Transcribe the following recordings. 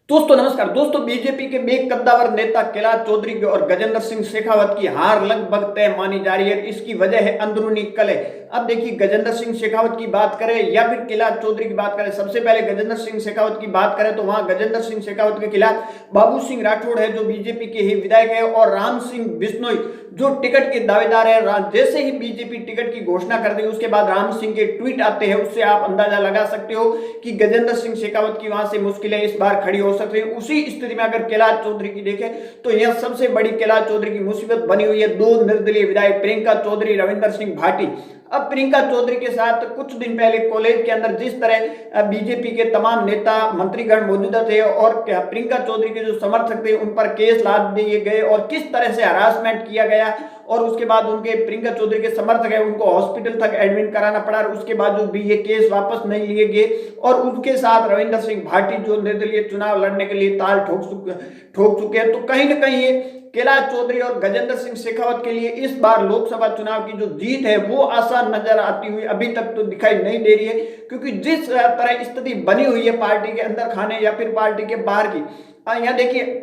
दोस्तों नमस्कार। दोस्तों बीजेपी के बेग कद्दावर नेता कैलाश चौधरी की और गजेंद्र सिंह शेखावत की हार लगभग तय मानी जा रही है। इसकी वजह है अंदरूनी कलह। अब देखिए, गजेंद्र सिंह शेखावत की बात करें या फिर कैलाश चौधरी की बात करें। सबसे पहले गजेंद्र सिंह शेखावत की बात करें तो वहां गजेंद्र सिंह शेखावत के खिलाफ बाबू सिंह राठौड़ है जो बीजेपी के ही विधायक है, और राम सिंह बिश्नोई जो टिकट के दावेदार है। जैसे ही बीजेपी टिकट की घोषणा कर दी उसके बाद राम सिंह के ट्वीट आते हैं, उससे आप अंदाजा लगा सकते हो कि गजेंद्र सिंह शेखावत की वहां से मुश्किलें इस बार खड़ी हो सकती है। उसी स्थिति में अगर कैलाश चौधरी की देखें तो यह सबसे बड़ी कैलाश चौधरी की मुसीबत बनी हुई है। दो निर्दलीय विधायक प्रियंका चौधरी, रविंदर सिंह भाटी। अब प्रियंका चौधरी के साथ कुछ दिन पहले कॉलेज के अंदर जिस तरह बीजेपी के तमाम नेता मंत्रीगण मौजूद थे और प्रियंका चौधरी के जो समर्थक थे उन पर केस लाद दिए गए और किस तरह से हरासमेंट किया गया, और उसके बाद उनके प्रियंका चौधरी के समर्थक है उनको हॉस्पिटल तक एडमिट कराना पड़ा, और उसके बाद जो भी ये केस वापस नहीं लिए गए। और उनके साथ रविंदर सिंह भाटी जो निर्दलीय चुनाव लड़ने के लिए ताल ठोक चुके हैं। तो कहीं ना कहीं ये कैलाश चौधरी और गजेंद्र सिंह शेखावत के लिए इस बार लोकसभा चुनाव की जो जीत है वो आसान नजर आती हुई अभी तक तो दिखाई नहीं दे रही है, क्योंकि जिस तरह स्थिति बनी हुई है पार्टी के अंदर खाने या फिर पार्टी के बाहर की। यहाँ देखिए,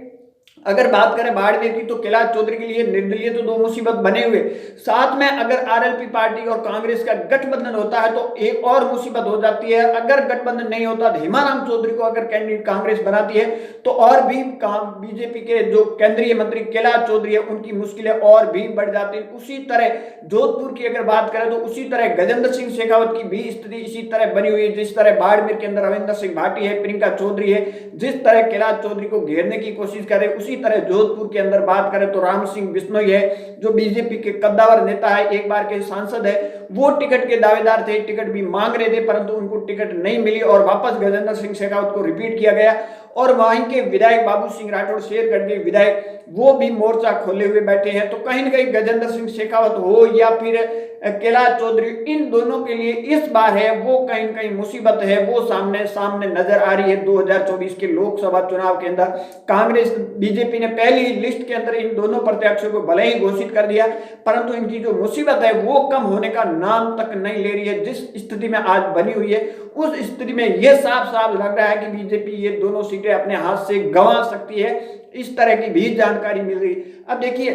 अगर बात करें बाड़मेर की तो कैलाश चौधरी के लिए निर्दलीय तो दो मुसीबत बने हुए, साथ में अगर आरएलपी पार्टी और कांग्रेस का गठबंधन होता है तो एक और मुसीबत हो जाती है। अगर गठबंधन नहीं होता तो हेमाराम चौधरी को अगर कैंडिडेट कांग्रेस बनाती है तो और भी बीजेपी के जो केंद्रीय मंत्री कैलाश चौधरी है उनकी मुश्किलें और भी बढ़ जाती है। उसी तरह जोधपुर की अगर बात करें तो उसी तरह गजेंद्र सिंह शेखावत की भी स्थिति इसी तरह बनी हुई है। जिस तरह बाड़मेर के अंदर रविंदर सिंह भाटी है, प्रियंका चौधरी है, जिस तरह कैलाश चौधरी को घेरने की कोशिश करे, उसी तरह जोधपुर के अंदर बात करें तो राम सिंह बिश्नोई है जो बीजेपी के कद्दावर नेता है, एक बार के सांसद है, वो टिकट के दावेदार थे, टिकट भी मांग रहे थे परंतु उनको टिकट नहीं मिली और वापस गजेंद्र सिंह शेखावत को रिपीट किया गया। और वहीं के विधायक बाबू सिंह राठौड़, शेरगढ़ के विधायक, वो भी मोर्चा खोले हुए बैठे हैं। तो कहीं ना कहीं गजेंद्र सिंह शेखावत हो या फिर कैलाश चौधरी, इन दोनों के लिए इस बार है वो कहीं ना कहीं मुसीबत है वो सामने सामने नजर आ रही है। 2024 के लोकसभा चुनाव के अंदर कांग्रेस बीजेपी ने पहली लिस्ट के अंदर इन दोनों प्रत्याशियों को भले ही घोषित कर दिया, परंतु इनकी जो मुसीबत है वो कम होने का नाम तक नहीं ले रही है। जिस स्थिति में आज बनी हुई है उस स्थिति में यह साफ साफ लग रहा है कि बीजेपी ये दोनों सीटें अपने हाथ से गंवा सकती है, इस तरह की भी जानकारी मिल रही। अब देखिए,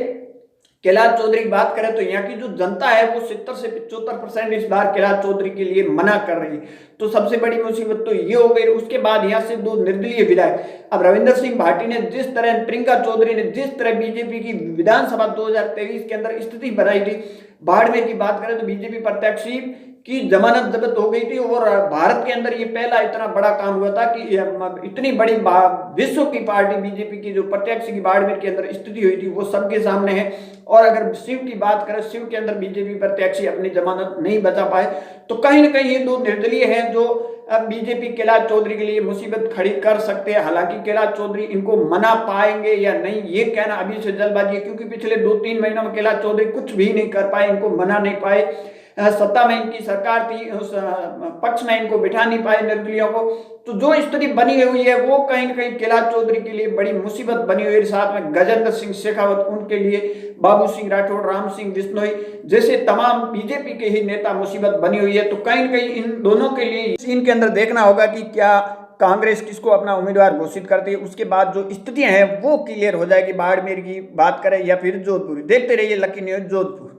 कैलाश चौधरी की बात करें तो यहाँ की जो जनता है वो 70 से 75% इस बार कैलाश चौधरी के लिए मना कर रही है। तो सबसे बड़ी मुसीबत तो ये हो गई। उसके बाद यहाँ से दो निर्दलीय विधायक, अब रविंदर सिंह भाटी ने जिस तरह, प्रियंका चौधरी ने जिस तरह बीजेपी की विधानसभा 2023 के अंदर स्थिति बनाई थी, बाड़मेर की बात करें तो बीजेपी प्रत्याशी की जमानत जब्त हो गई थी और भारत के अंदर ये पहला इतना बड़ा काम हुआ था कि इतनी बड़ी विश्व की पार्टी बीजेपी की जो प्रत्याशी की बाड़मेर के अंदर स्थिति हुई थी वो सबके सामने है। और अगर शिव की बात करें, शिव के अंदर बीजेपी प्रत्याशी अपनी जमानत नहीं बचा पाए। तो कहीं ना कहीं ये दो निर्दलीय हैं जो अब बीजेपी कैलाश चौधरी के लिए मुसीबत खड़ी कर सकते हैं। हालांकि कैलाश चौधरी इनको मना पाएंगे या नहीं ये कहना अभी से जल्दबाजी है, क्योंकि पिछले 2-3 महीनों में कैलाश चौधरी कुछ भी नहीं कर पाए, इनको मना नहीं पाए। सत्ता में इनकी सरकार थी, उस पक्ष में इनको बिठा नहीं पाए निर्दलीयों को। तो जो स्थिति बनी हुई है वो कहीं ना कहीं कैलाश चौधरी के लिए बड़ी मुसीबत बनी हुई है। साथ में गजेंद्र सिंह शेखावत, उनके लिए बाबू सिंह राठौड़, राम सिंह बिश्नोई जैसे तमाम बीजेपी के ही नेता मुसीबत बनी हुई है। तो कहीं ना कहीं इन दोनों के लिए इनके अंदर देखना होगा कि क्या कांग्रेस किसको अपना उम्मीदवार घोषित करती है। उसके बाद जो स्थितियां हैं वो क्लियर हो जाएगी। बाड़मेर की बात करें या फिर जोधपुर। देखते रहिए लकी न्यूज जोधपुर।